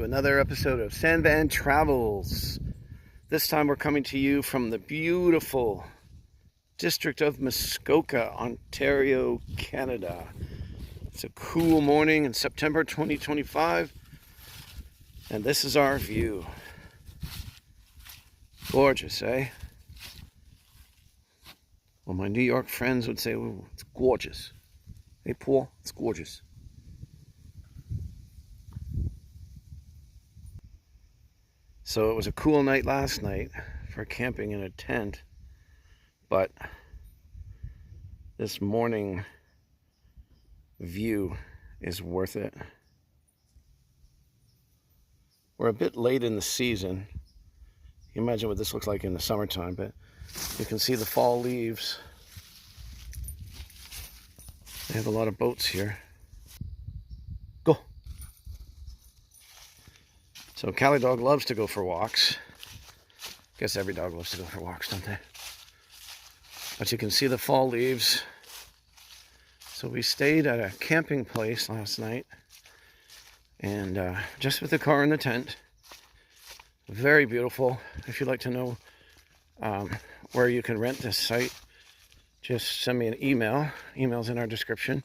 another episode of Sandvan Travels. This time we're coming to you from the beautiful District of Muskoka, Ontario, Canada. It's a cool morning in September 2025, and this is our view. Gorgeous, eh? Well, my New York friends would say, "Ooh, it's gorgeous." Hey, Paul, it's gorgeous. So it was a cool night last night for camping in a tent, but this morning view is worth it. We're a bit late in the season. You imagine what this looks like in the summertime, but you can see the fall leaves. They have a lot of boats here. Go! So Callie dog loves to go for walks. Guess every dog loves to go for walks, don't they? But you can see the fall leaves. So we stayed at a camping place last night, and just with the car and the tent. Very beautiful. If you'd like to know where you can rent this site, just send me an email. Email's in our description,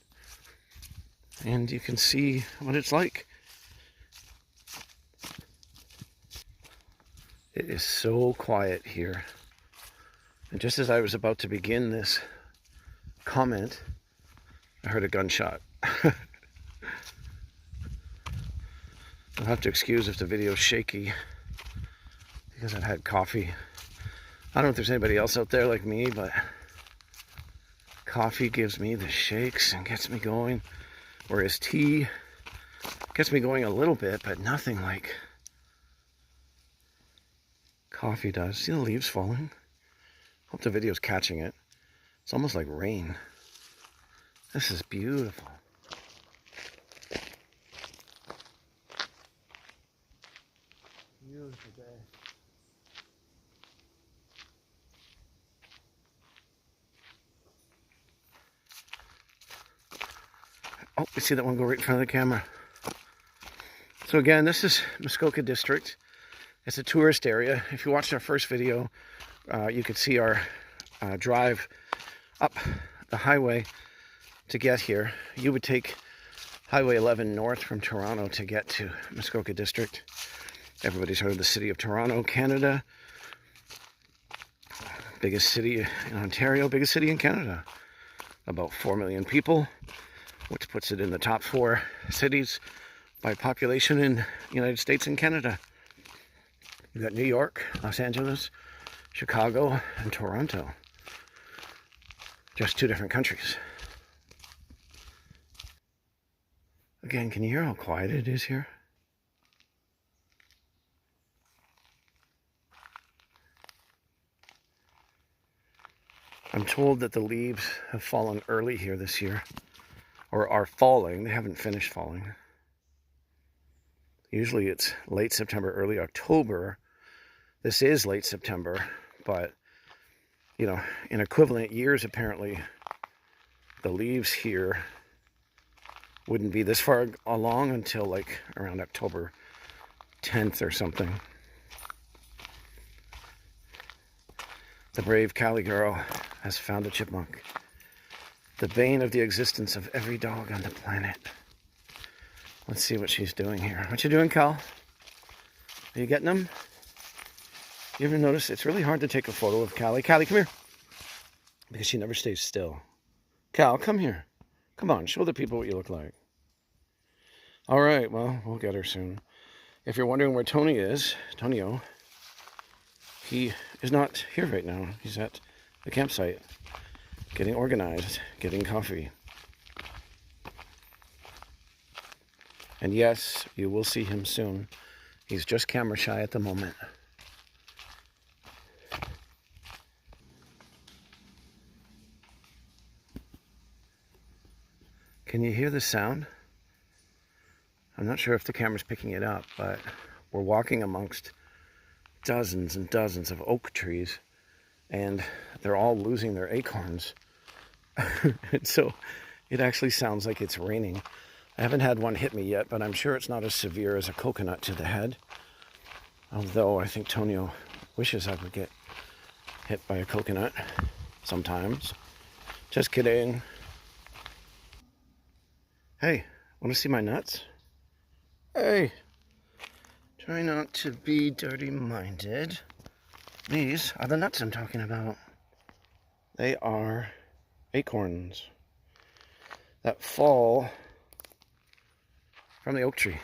and you can see what it's like. It is so quiet here. And just as I was about to begin this comment, I heard a gunshot. You'll have to excuse if the video's shaky, because I've had coffee. I don't know if there's anybody else out there like me, but coffee gives me the shakes and gets me going, whereas tea gets me going a little bit, but nothing like coffee does. See the leaves falling? Hope the video's catching it. It's almost like rain. This is beautiful. Beautiful day. Oh, we see that one go right in front of the camera. So again, this is Muskoka District. It's a tourist area. If you watched our first video, you could see our drive up the highway to get here. You would take Highway 11 north from Toronto to get to Muskoka District. Everybody's heard of the city of Toronto, Canada. Biggest city in Ontario, biggest city in Canada. About 4 million people, which puts it in the top 4 cities by population in the United States and Canada. You've got New York, Los Angeles, Chicago, and Toronto. Just 2 different countries. Again, can you hear how quiet it is here? I'm told that the leaves have fallen early here this year, or are falling. They haven't finished falling. Usually it's late September, early October. This is late September, but, you know, in equivalent years, apparently, the leaves here wouldn't be this far along until like around October 10th or something. The brave Callie girl has found a chipmunk, the bane of the existence of every dog on the planet. Let's see what she's doing here. What you doing, Cal? Are you getting them? You ever notice it's really hard to take a photo of Callie? Callie, come here. Because she never stays still. Cal, come here. Come on, show the people what you look like. All right, well, we'll get her soon. If you're wondering where Tony is, Tonio, he is not here right now. He's at the campsite, getting organized, getting coffee. And yes, you will see him soon. He's just camera shy at the moment. Can you hear the sound? I'm not sure if the camera's picking it up, but we're walking amongst dozens and dozens of oak trees, and they're all losing their acorns. And so it actually sounds like it's raining. I haven't had one hit me yet, but I'm sure it's not as severe as a coconut to the head. Although I think Tonio wishes I would get hit by a coconut sometimes. Just kidding. Hey, want to see my nuts? Hey, try not to be dirty-minded. These are the nuts I'm talking about. They are acorns that fall from the oak tree.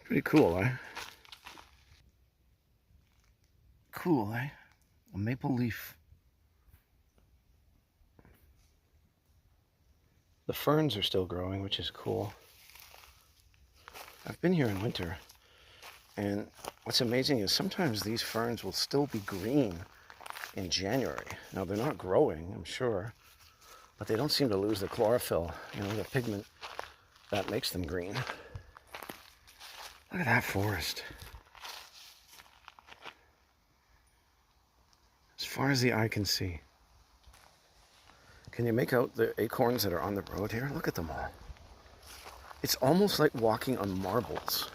Pretty cool, eh? Cool, eh? A maple leaf. The ferns are still growing, which is cool. I've been here in winter, and what's amazing is sometimes these ferns will still be green in January. Now, they're not growing, I'm sure, but they don't seem to lose the chlorophyll, the pigment that makes them green. Look at that forest. As far as the eye can see. Can you make out the acorns that are on the road here? Look at them all. It's almost like walking on marbles.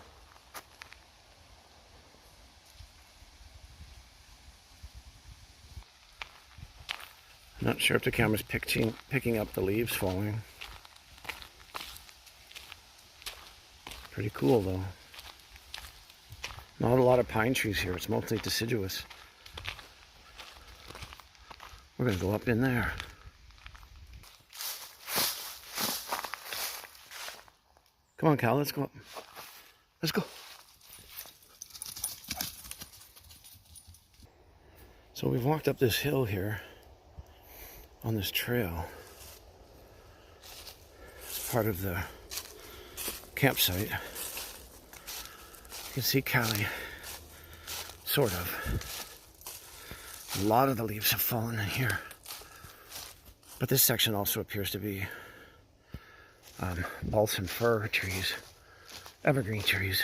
I'm not sure if the camera's picking up the leaves falling. Pretty cool though. Not a lot of pine trees here. It's mostly deciduous. We're going to go up in there. Come on, Cal, let's go up. Let's go. So we've walked up this hill here on this trail. Part of the campsite. You can see Callie, sort of. A lot of the leaves have fallen in here. But this section also appears to be balsam fir trees, evergreen trees.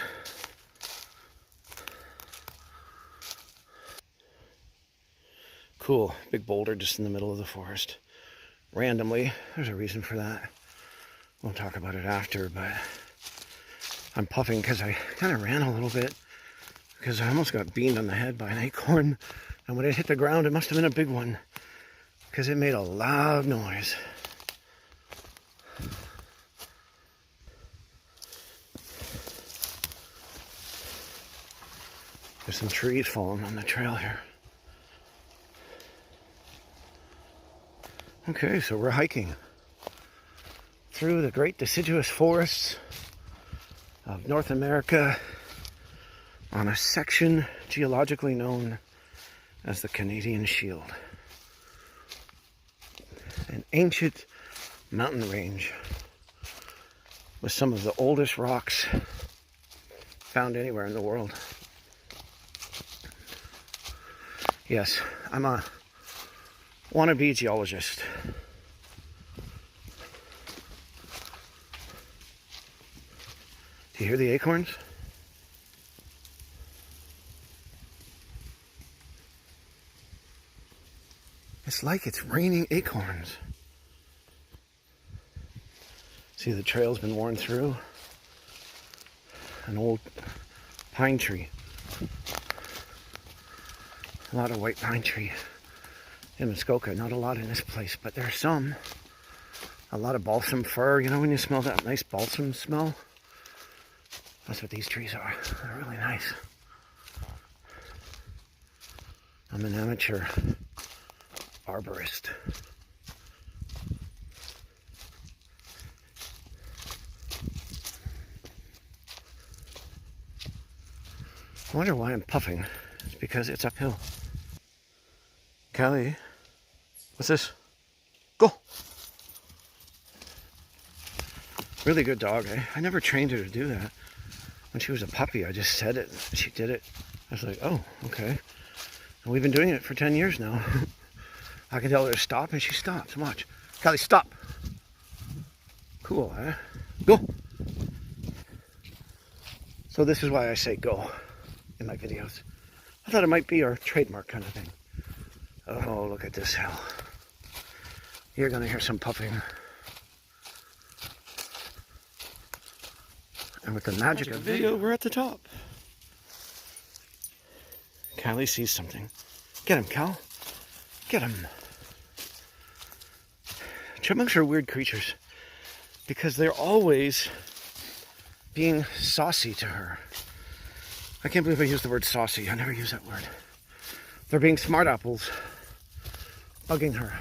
Cool, big boulder just in the middle of the forest. Randomly, there's a reason for that. We'll talk about it after, but I'm puffing because I kind of ran a little bit because I almost got beamed on the head by an acorn, and when it hit the ground, it must have been a big one because it made a loud noise. There's some trees falling on the trail here. Okay, so we're hiking through the great deciduous forests of North America on a section geologically known as the Canadian Shield. An ancient mountain range with some of the oldest rocks found anywhere in the world. Yes, I'm a wannabe geologist. Do you hear the acorns? It's like it's raining acorns. See, the trail's been worn through. An old pine tree. A lot of white pine tree in Muskoka. Not a lot in this place, but there's some. A lot of balsam fir. You know when you smell that nice balsam smell? That's what these trees are. They're really nice. I'm an amateur arborist. I wonder why I'm puffing. It's because it's uphill. Callie, what's this? Go! Really good dog, eh? I never trained her to do that. When she was a puppy, I just said it. She did it. I was like, oh, okay. And we've been doing it for 10 years now. I can tell her to stop, and she stops. Watch. Callie, stop! Cool, eh? Go! So this is why I say go in my videos. I thought it might be our trademark kind of thing. Oh, look at this hill. You're gonna hear some puffing. And with the magic of video, we're at the top. Callie sees something. Get him, Cal. Get him. Chipmunks are weird creatures because they're always being saucy to her. I can't believe I used the word saucy. I never use that word. They're being smart apples, bugging her.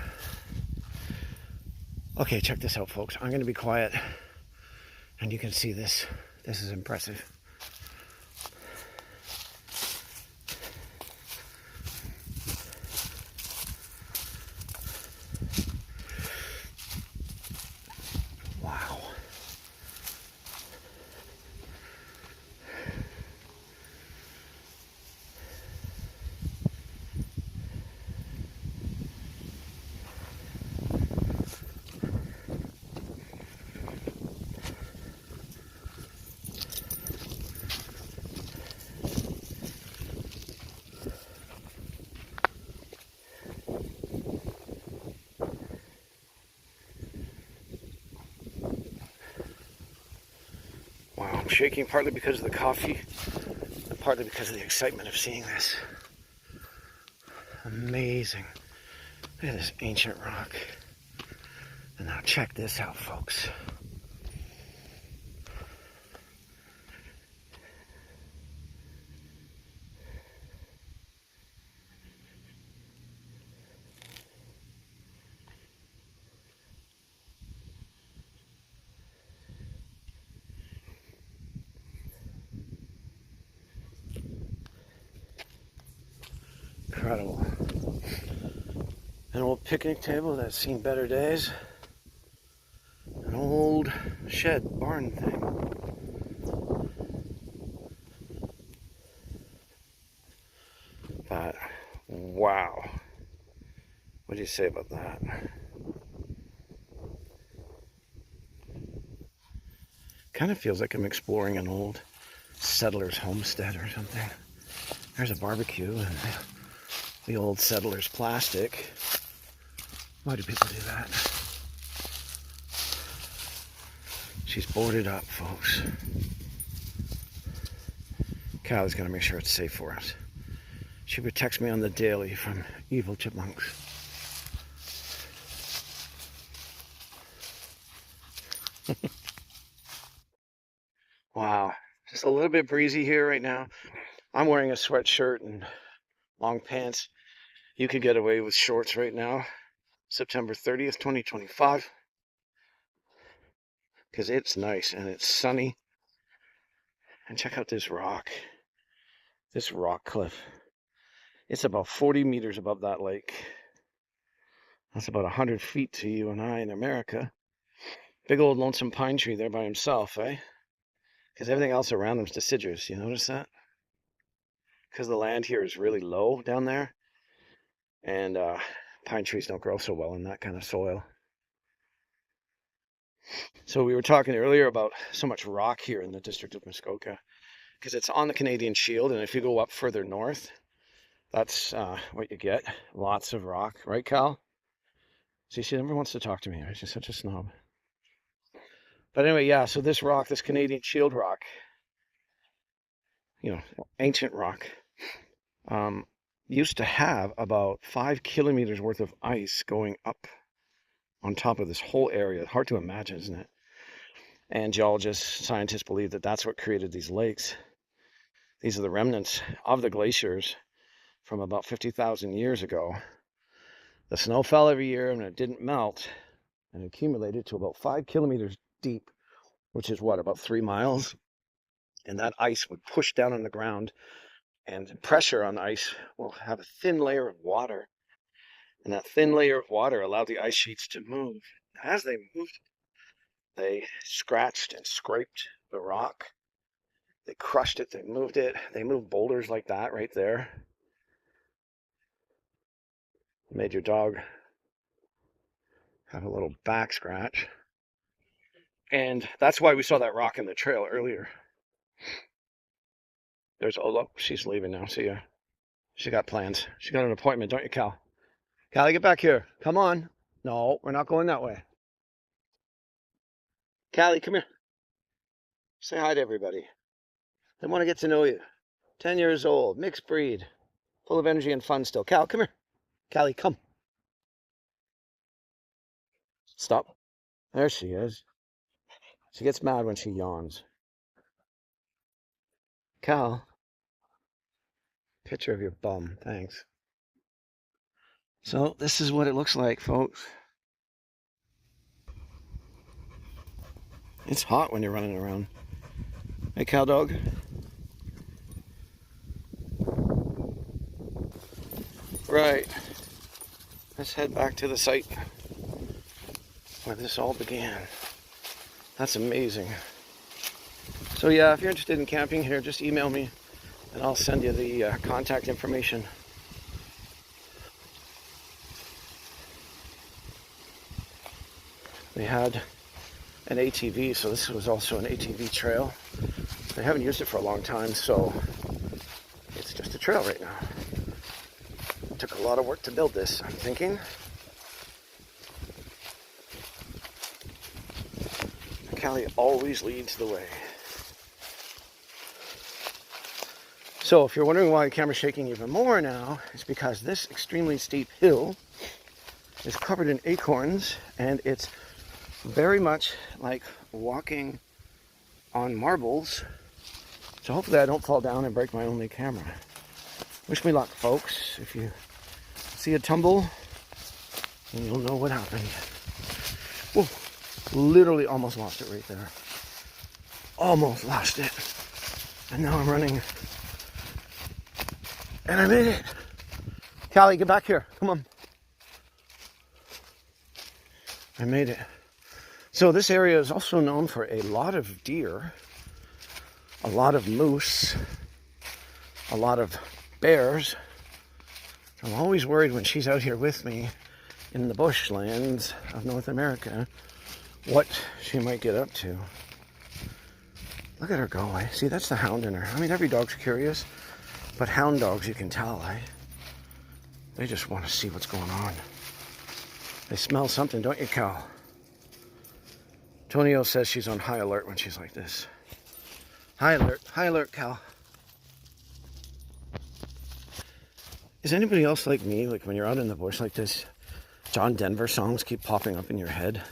Okay, check this out, folks. I'm going to be quiet, and you can see this. This is impressive. Wow. Wow, I'm shaking partly because of the coffee and partly because of the excitement of seeing this. Amazing. Look at this ancient rock. And now check this out, folks. Incredible. An old picnic table that's seen better days. An old shed barn thing. But wow. What do you say about that? Kind of feels like I'm exploring an old settler's homestead or something. There's a barbecue and the old settler's plastic. Why do people do that? She's boarded up, folks. Callie's gonna make sure it's safe for us. She protects me on the daily from evil chipmunks. Wow, just a little bit breezy here right now. I'm wearing a sweatshirt and long pants. You could get away with shorts right now, September 30th, 2025, because it's nice and it's sunny. And check out this rock cliff. It's about 40 meters above that lake. That's about 100 feet to you and I in America. Big old lonesome pine tree there by himself, eh? Because everything else around him is deciduous. You notice that? Because the land here is really low down there. And pine trees don't grow so well in that kind of soil. So we were talking earlier about so much rock here in the District of Muskoka. Because it's on the Canadian Shield. And if you go up further north, that's what you get. Lots of rock. Right, Cal? See, she never wants to talk to me. Right? She's such a snob. But anyway, yeah, so this rock, this Canadian Shield rock, you know, ancient rock, used to have about 5 kilometers worth of ice going up on top of this whole area. Hard to imagine, isn't it? And geologists, scientists believe that that's what created these lakes. These are the remnants of the glaciers from about 50,000 years ago. The snow fell every year and it didn't melt and accumulated to about 5 kilometers deep, which is what, about 3 miles? And that ice would push down on the ground, and pressure on the ice will have a thin layer of water. And that thin layer of water allowed the ice sheets to move. As they moved, they scratched and scraped the rock. They crushed it, they moved it. They moved boulders like that right there. Made your dog have a little back scratch. And that's why we saw that rock in the trail earlier. There's Ola. She's leaving now. See ya. She got plans. She got an appointment, don't you, Cal? Callie, get back here. Come on. No, we're not going that way. Callie, come here. Say hi to everybody. They want to get to know you. 10 years old, mixed breed, full of energy and fun still. Cal, come here. Callie, come. Stop. There she is. She gets mad when she yawns. Cal, picture of your bum. Thanks. So this is what it looks like, folks. It's hot when you're running around. Hey, cow dog. Right. Let's head back to the site where this all began. That's amazing. So yeah, if you're interested in camping here, just email me and I'll send you the contact information. They had an ATV, so this was also an ATV trail. They haven't used it for a long time, so it's just a trail right now. It took a lot of work to build this, I'm thinking. Callie always leads the way. So if you're wondering why the camera's shaking even more now, it's because this extremely steep hill is covered in acorns, and it's very much like walking on marbles. So hopefully I don't fall down and break my only camera. Wish me luck, folks. If you see a tumble, then you'll know what happened. Whoa, literally almost lost it right there. Almost lost it. And now I'm running. And I made it. Callie, get back here. Come on. I made it. So this area is also known for a lot of deer, a lot of moose, a lot of bears. I'm always worried when she's out here with me in the bushlands of North America what she might get up to. Look at her go. See, that's the hound in her. I mean, every dog's curious, but hound dogs, you can tell, they just want to see what's going on. They smell something, don't you, Cal? Tonio says she's on high alert when she's like this. High alert, Cal. Is anybody else like me, like when you're out in the bush like this, John Denver songs keep popping up in your head?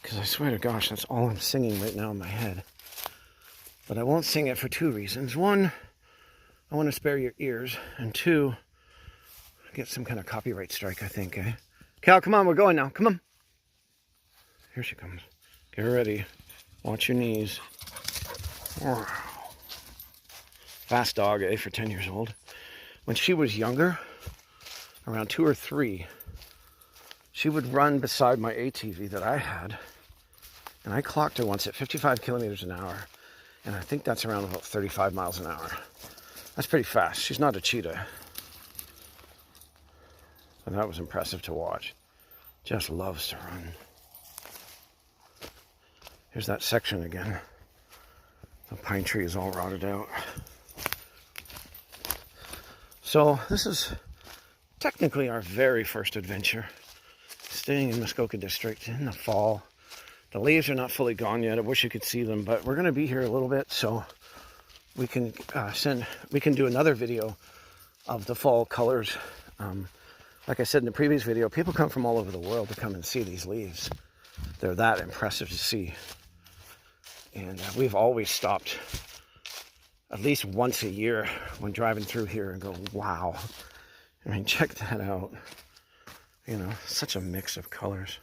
Because I swear to gosh, that's all I'm singing right now in my head. But I won't sing it for two reasons. One, I want to spare your ears. And two, get some kind of copyright strike, I think, eh? Cal, come on, we're going now. Come on. Here she comes. Get ready. Watch your knees. Wow. Fast dog, eh, for 10 years old. When she was younger, around 2 or 3, she would run beside my ATV that I had. And I clocked her once at 55 kilometers an hour. And I think that's around about 35 miles an hour. That's pretty fast. She's not a cheetah. And that was impressive to watch. Just loves to run. Here's that section again. The pine tree is all rotted out. So this is technically our very first adventure. Staying in Muskoka District in the fall. The leaves are not fully gone yet. I wish you could see them, but we're going to be here a little bit, so we can do another video of the fall colors. Like I said in the previous video, people come from all over the world to come and see these leaves. They're that impressive to see. And we've always stopped at least once a year when driving through here and go, wow. I mean, check that out. You know, such a mix of colors.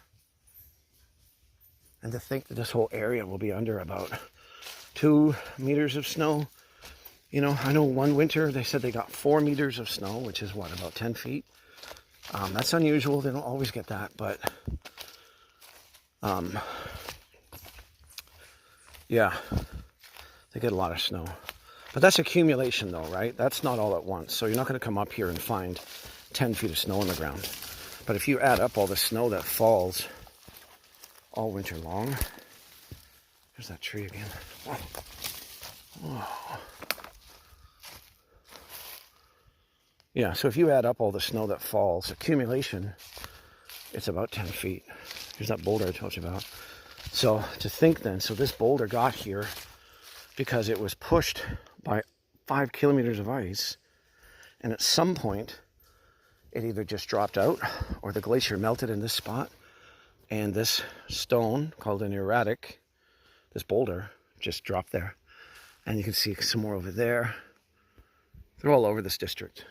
And to think that this whole area will be under about 2 meters of snow. You know, I know one winter they said they got 4 meters of snow, which is what, about 10 feet? That's unusual. They don't always get that, but yeah, they get a lot of snow. But that's accumulation though, right? That's not all at once. So you're not going to come up here and find 10 feet of snow on the ground. But if you add up all the snow that falls all winter long, there's that tree again. Whoa. Whoa. Yeah, so if you add up all the snow that falls, accumulation, it's about 10 feet. Here's that boulder I told you about. So to think then, so this boulder got here because it was pushed by 5 kilometers of ice, and at some point it either just dropped out or the glacier melted in this spot, and this stone called an erratic, this boulder, just dropped there. And you can see some more over there. They're all over this district.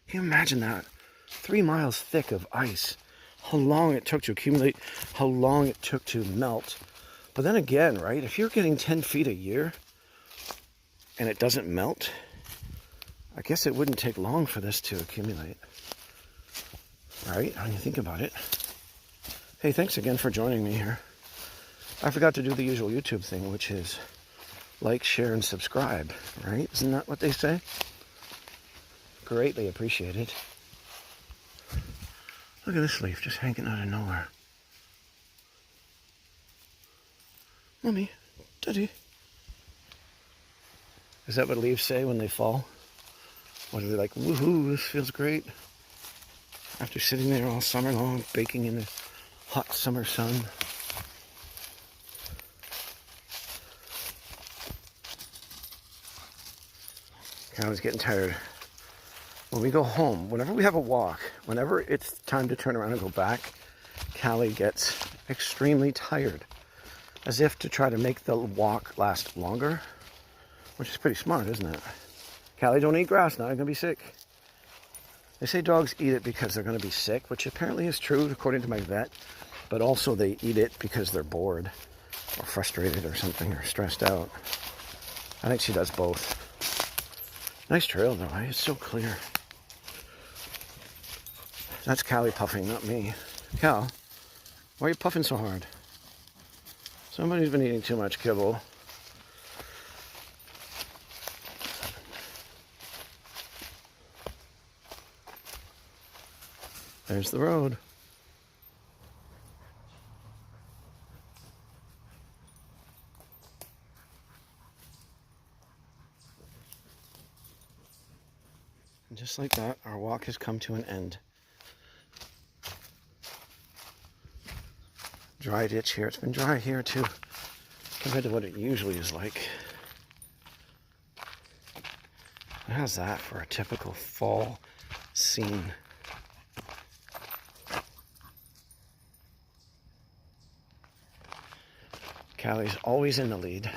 Can you imagine that? 3 miles thick of ice. How long it took to accumulate, how long it took to melt. But then again, right, if you're getting 10 feet a year and it doesn't melt, I guess it wouldn't take long for this to accumulate. Right, when you think about it. Hey, thanks again for joining me here. I forgot to do the usual YouTube thing, which is like, share, and subscribe, right? Isn't that what they say? Greatly appreciated. Look at this leaf just hanging out of nowhere. Mommy, Daddy. Is that what leaves say when they fall? What are they like, woohoo, this feels great? After sitting there all summer long, baking in the hot summer sun. I was getting tired. When we go home, whenever we have a walk, whenever it's time to turn around and go back, Callie gets extremely tired, as if to try to make the walk last longer, which is pretty smart, isn't it? Callie, don't eat grass now, you're going to be sick. They say dogs eat it because they're going to be sick, which apparently is true according to my vet, but also they eat it because they're bored or frustrated or something or stressed out. I think she does both. Nice trail though, eh? It's so clear. That's Callie puffing, not me. Cal, why are you puffing so hard? Somebody's been eating too much kibble. There's the road. And just like that, our walk has come to an end. Dry ditch here. It's been dry here too, compared to what it usually is like. How's that for a typical fall scene? Callie's always in the lead.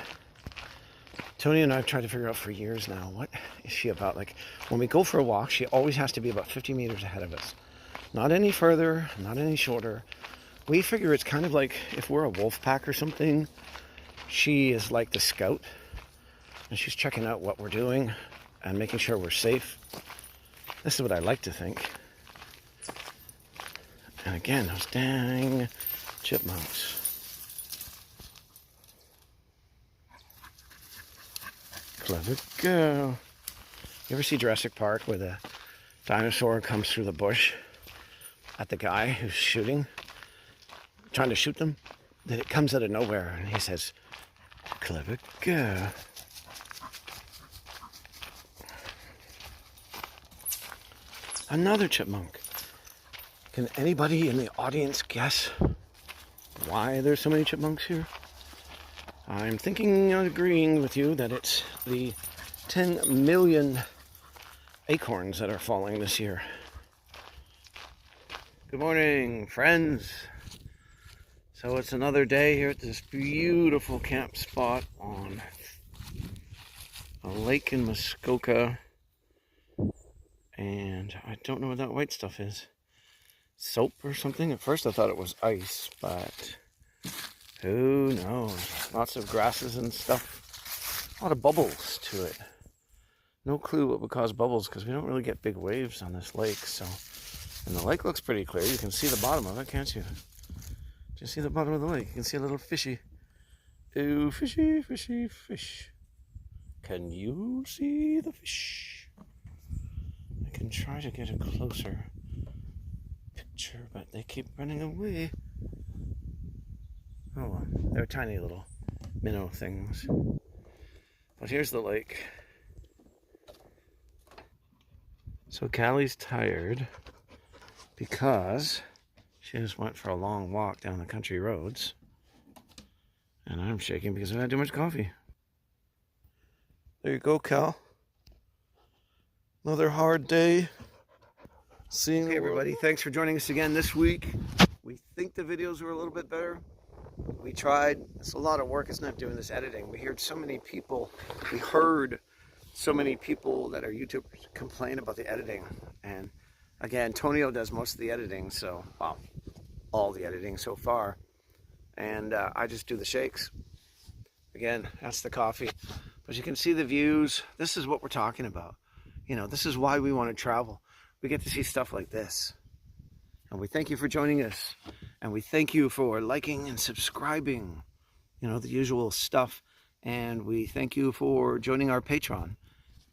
Tony and I have tried to figure out for years now, what is she about? Like, when we go for a walk, she always has to be about 50 meters ahead of us. Not any further, not any shorter. We figure it's kind of like if we're a wolf pack or something, she is like the scout, and she's checking out what we're doing and making sure we're safe. This is what I like to think. And again, those dang chipmunks. Clever girl. You ever see Jurassic Park where the dinosaur comes through the bush at the guy who's shooting, trying to shoot them? Then it comes out of nowhere and he says, clever girl. Another chipmunk. Can anybody in the audience guess why there's so many chipmunks here? I'm thinking and agreeing with you that it's the 10 million acorns that are falling this year. Good morning, friends. So it's another day here at this beautiful camp spot on a lake in Muskoka. And I don't know what that white stuff is. Soap or something? At first I thought it was ice, but who knows? Lots of grasses and stuff. A lot of bubbles to it. No clue what would cause bubbles because we don't really get big waves on this lake. So, and the lake looks pretty clear. You can see the bottom of it, can't you? Do you see the bottom of the lake? You can see a little fishy. Ooh, fishy, fishy, fish. Can you see the fish? I can try to get a closer picture, but they keep running away. Oh well, they're tiny little minnow things. But here's the lake. So Callie's tired because she just went for a long walk down the country roads. And I'm shaking because I've had too much coffee. There you go, Cal. Another hard day. Seeing okay, everybody, thanks for joining us again this week. We think the videos were a little bit better. We tried. It's a lot of work, isn't it, doing this editing? We heard so many people that are YouTubers complain about the editing. And again, Tonio does most of the editing, so, well, all the editing so far. And I just do the shakes. Again, that's the coffee. But you can see the views. This is what we're talking about. You know, this is why we want to travel. We get to see stuff like this. And we thank you for joining us. And we thank you for liking and subscribing. You know, the usual stuff. And we thank you for joining our Patreon.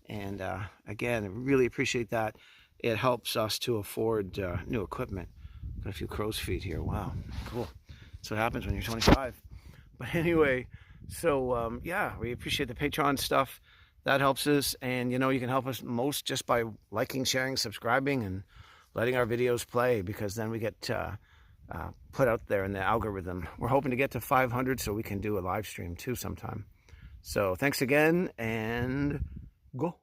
And again, I really appreciate that. It helps us to afford new equipment. Got a few crow's feet here. Wow, cool. That's what happens when you're 25. But anyway, so yeah, we appreciate the Patreon stuff. That helps us. And you know, you can help us most just by liking, sharing, subscribing, and letting our videos play, because then we get put out there in the algorithm. We're hoping to get to 500 so we can do a live stream too sometime. So thanks again, and go.